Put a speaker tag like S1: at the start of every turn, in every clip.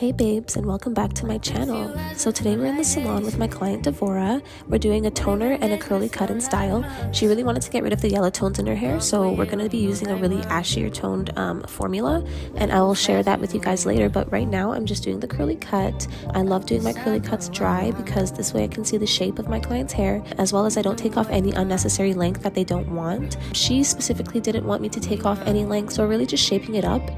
S1: Hey babes, and welcome back to my channel. So today we're in the salon with my client Devora. We're doing a toner and a curly cut in style. She really wanted to get rid of the yellow tones in her hair, so we're going to be using a really ashier toned formula, and I will share that with you guys later. But right now I'm just doing the curly cut. I love doing my curly cuts dry because this way I can see the shape of my client's hair, as well as I don't take off any unnecessary length that they don't want. She specifically didn't want me to take off any length, so we're really just shaping it up.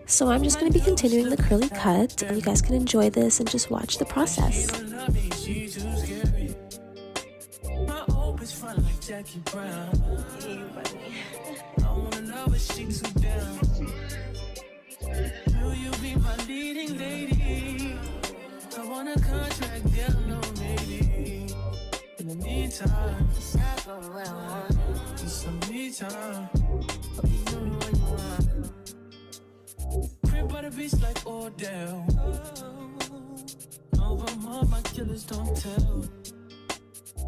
S1: So I'm just going to be continuing the curly cut, and you guys can enjoy this and just watch the process.
S2: By the beast like Odell. Over my killers don't tell.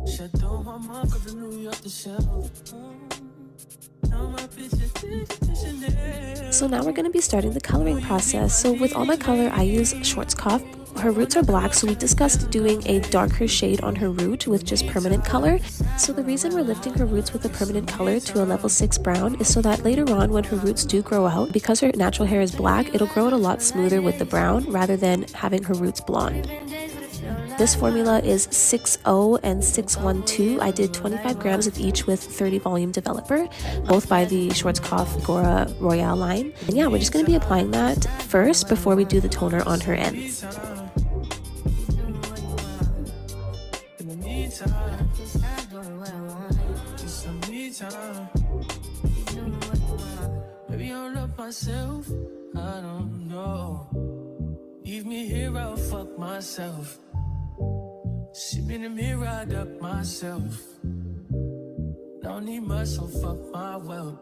S2: Shut down my mom cause I knew you off the shelf.
S1: So now we're going to be starting the coloring process. So with all my color, I use Schwarzkopf. Her roots are black, so we discussed doing a darker shade on her root with just permanent color. So the reason we're lifting her roots with a permanent color to a level 6 brown is so that later on when her roots do grow out, because her natural hair is black, it'll grow out a lot smoother with the brown rather than having her roots blonde. This formula is 6.0 and 6.12. I did 25 grams of each with 30 volume developer, both by the Schwarzkopf Gora Royale line. And yeah, we're just going to be applying that first before we do the toner on her ends.
S2: Maybe I love myself, I don't know. Leave me here, I'll fuck myself. See me in the mirror, I duck myself. Don't need much, so fuck my wealth.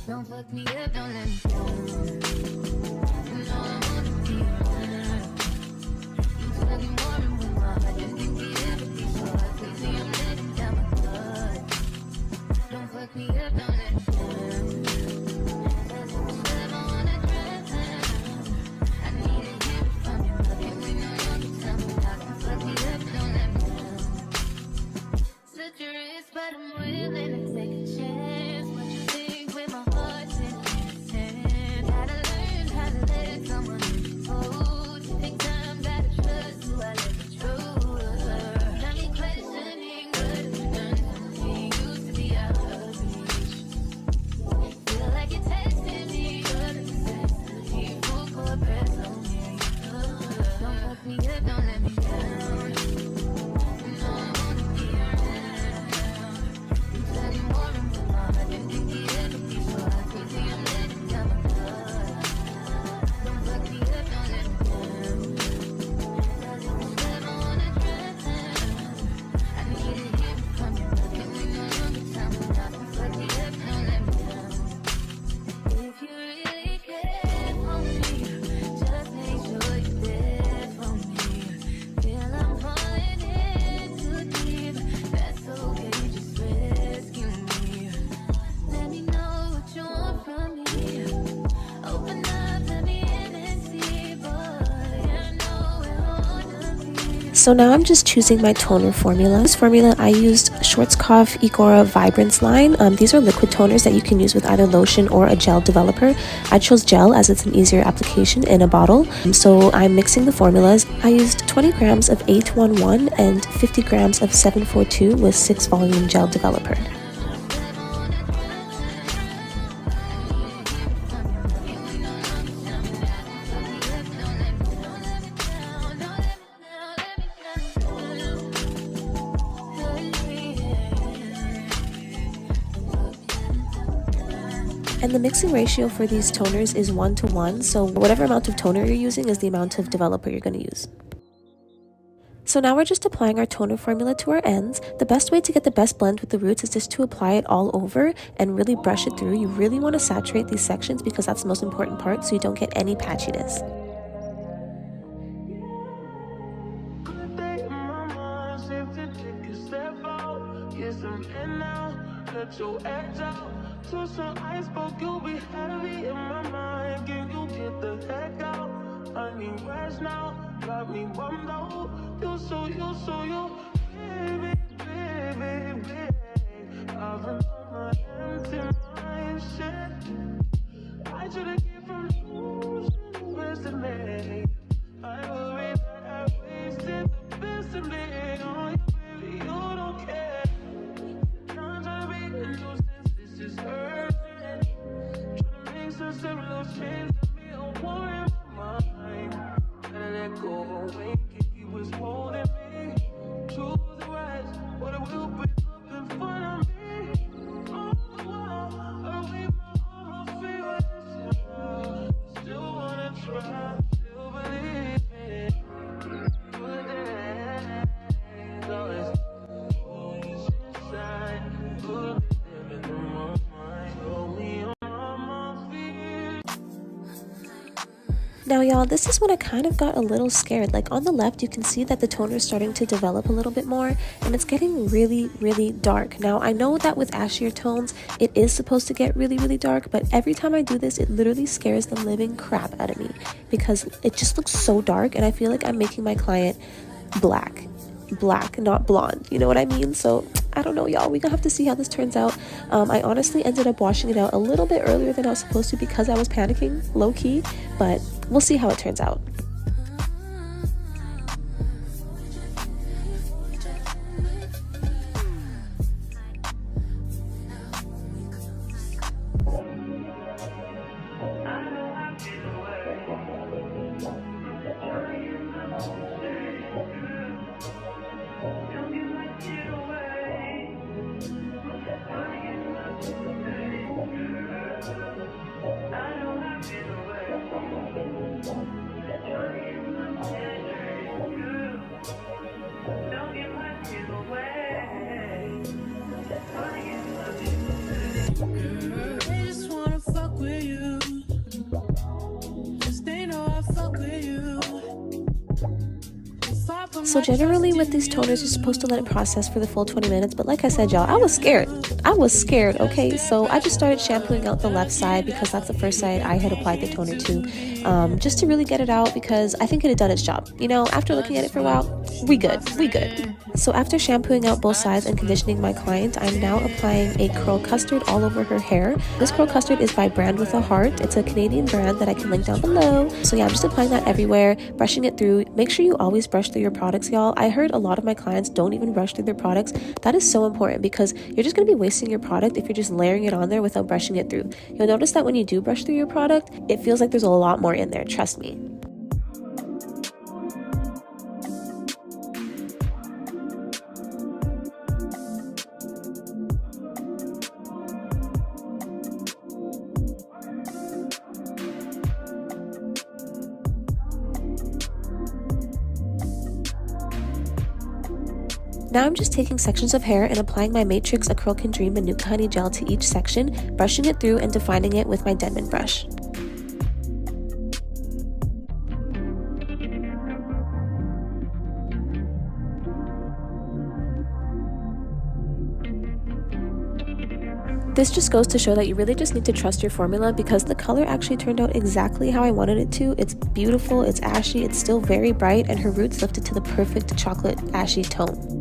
S3: Don't fuck me up, don't let me down. You know I wanna be around. You talking more than with my heart. You think it ever be so hard. Crazy, I'm letting down my guard. Don't fuck me up, don't let me down. Cause if you ever wanna drown, I need to hear it from you. But can we know you can tell me how to fuck me up, don't let me down. Such a risk, but I'm willing to take a chance. What you think with my heart in your hand? Gotta learn how to let someone hold. Take time, gotta trust who I let you true. Got me questioning what done to me. Used to be out of reach. Feel like you're testing me, you're necessary. Full court press on me. Don't fuck me up, don't let me down. You know I wanna be around. You telling more than what my heart can think it ever be so hard. Crazy, I'm letting down my guard. Don't fuck me up, don't let me down. Cause if you ever wanna drown, I need to hear it from you. But can we know you can tell me how to fuck me up, don't let me down. If you really care for me, just make sure you're there for me. Feel I'm falling in too deep. That's okay, just rescue me. Let me know what you want from me. Open up, let me in and see, boy. I know where I wanna be.
S1: So now I'm just choosing my toner formula. This formula I used Schwarzkopf Igora Vibrance line. These are liquid toners that you can use with either lotion or a gel developer. I chose gel as it's an easier application in a bottle. So I'm mixing the formulas. I used 20 grams of 811 and 50 grams of 742 with 6 volume gel developer. And the mixing ratio for these toners is 1:1, so whatever amount of toner you're using is the amount of developer you're going to use. So now we're just applying our toner formula to our ends. The best way to get the best blend with the roots is just to apply it all over and really brush it through. You really want to saturate these sections because that's the most important part, so you don't get any patchiness.
S2: I need rest now, got me bummed out. You so, baby, baby, baby. I've been on my empty mind, shit. I should've came from losing the best of me. I worry that I wasted the best of me. Oh, you, baby, you don't care. I'm trying to be a nuisance, this is urgent. Trying to make some simple change to be a war in my mind. And let go away, he was holding me to the right, but it will break up in front of me. On the wall, I leave my almost feelings. Still wanna try, still believe in it. Good days, always always inside. Good living in my mind, hold me on my feet.
S1: Now y'all, this is when I kind of got a little scared. Like on the left, you can see that the toner is starting to develop a little bit more and it's getting really, really dark. Now I know that with ashier tones, it is supposed to get really, really dark, but every time I do this, it literally scares the living crap out of me because it just looks so dark and I feel like I'm making my client black, not blonde. You know what I mean? So I don't know, y'all. We're gonna have to see how this turns out. I honestly ended up washing it out a little bit earlier than I was supposed to because I was panicking, low key, but we'll see how it turns out. So generally with these toners, you're supposed to let it process for the full 20 minutes. But like I said, y'all, I was scared. Okay, so I just started shampooing out the left side because that's the first side I had applied the toner to, just to really get it out because I think it had done its job. You know, after looking at it for a while, we good. So after shampooing out both sides and conditioning my client, I'm now applying a curl custard all over her hair. This curl custard is by Brand with a Heart. It's a Canadian brand that I can link down below. So yeah, I'm just applying that everywhere, brushing it through. Make sure you always brush through your products, y'all. I heard a lot of my clients don't even brush through their products. That is so important because you're just going to be wasting your product if you're just layering it on there without brushing it through. You'll notice that when you do brush through your product, it feels like there's a lot more in there, trust me. Now I'm just taking sections of hair and applying my Matrix A Curl Can Dream Manuka Honey Gel to each section, brushing it through and defining it with my Denman brush. This just goes to show that you really just need to trust your formula because the color actually turned out exactly how I wanted it to. It's beautiful, it's ashy, it's still very bright, and her roots lifted to the perfect chocolate ashy tone.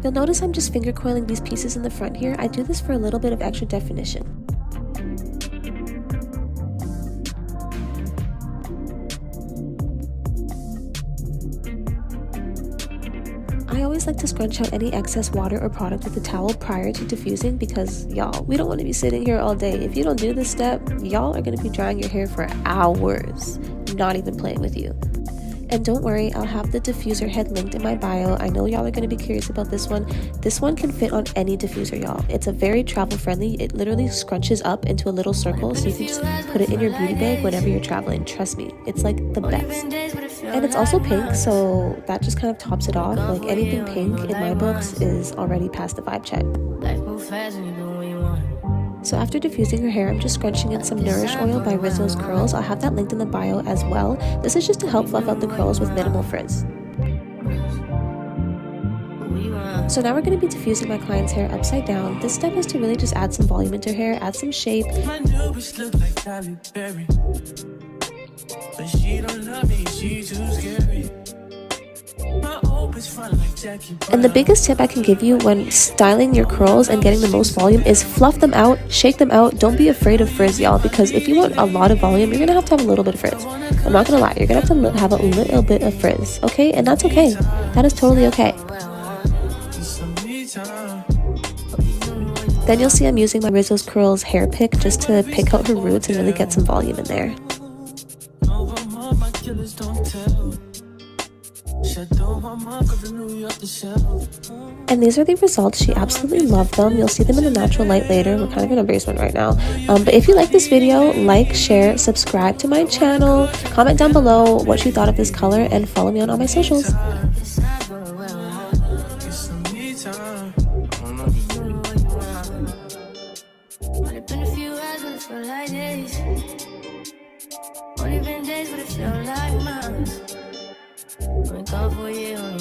S1: You'll notice I'm just finger coiling these pieces in the front here. I do this for a little bit of extra definition. I always like to scrunch out any excess water or product with a towel prior to diffusing because, y'all, we don't want to be sitting here all day. If you don't do this step, y'all are going to be drying your hair for hours, not even playing with you. And don't worry, I'll have the diffuser head linked in my bio. I know y'all are going to be curious about this one. This one can fit on any diffuser, y'all. It's a very travel friendly. It literally scrunches up into a little circle so you can just put it in your beauty bag whenever you're traveling. Trust me, it's like the best. And it's also pink, so that just kind of tops it off. Like anything pink in my books is already past the vibe check. So after diffusing her hair, I'm just scrunching in some Nourish oil by Rizos curls. I'll have that linked in the bio as well. This is just to help fluff out the curls with minimal frizz. So now we're going to be diffusing my client's hair upside down. This step is to really just add some volume into her hair, add some shape.
S2: My newbies look like Halle Berry, but she don't love me, she's too scary.
S1: And the biggest tip I can give you when styling your curls and getting the most volume is fluff them out, shake them out. Don't be afraid of frizz, y'all, because if you want a lot of volume, you're gonna have to have a little bit of frizz. I'm not gonna lie, you're gonna have to have a little bit of frizz, okay? And that's okay. That is totally okay. Then you'll see I'm using my Rizos Curls hair pick just to pick out her roots and really get some volume in there. And these are the results. She absolutely loved them. You'll see them in the natural light later. We're kind of in a basement right now. But if you like this video, like, share, subscribe to my channel, comment down below what you thought of this color, and follow me on all my socials.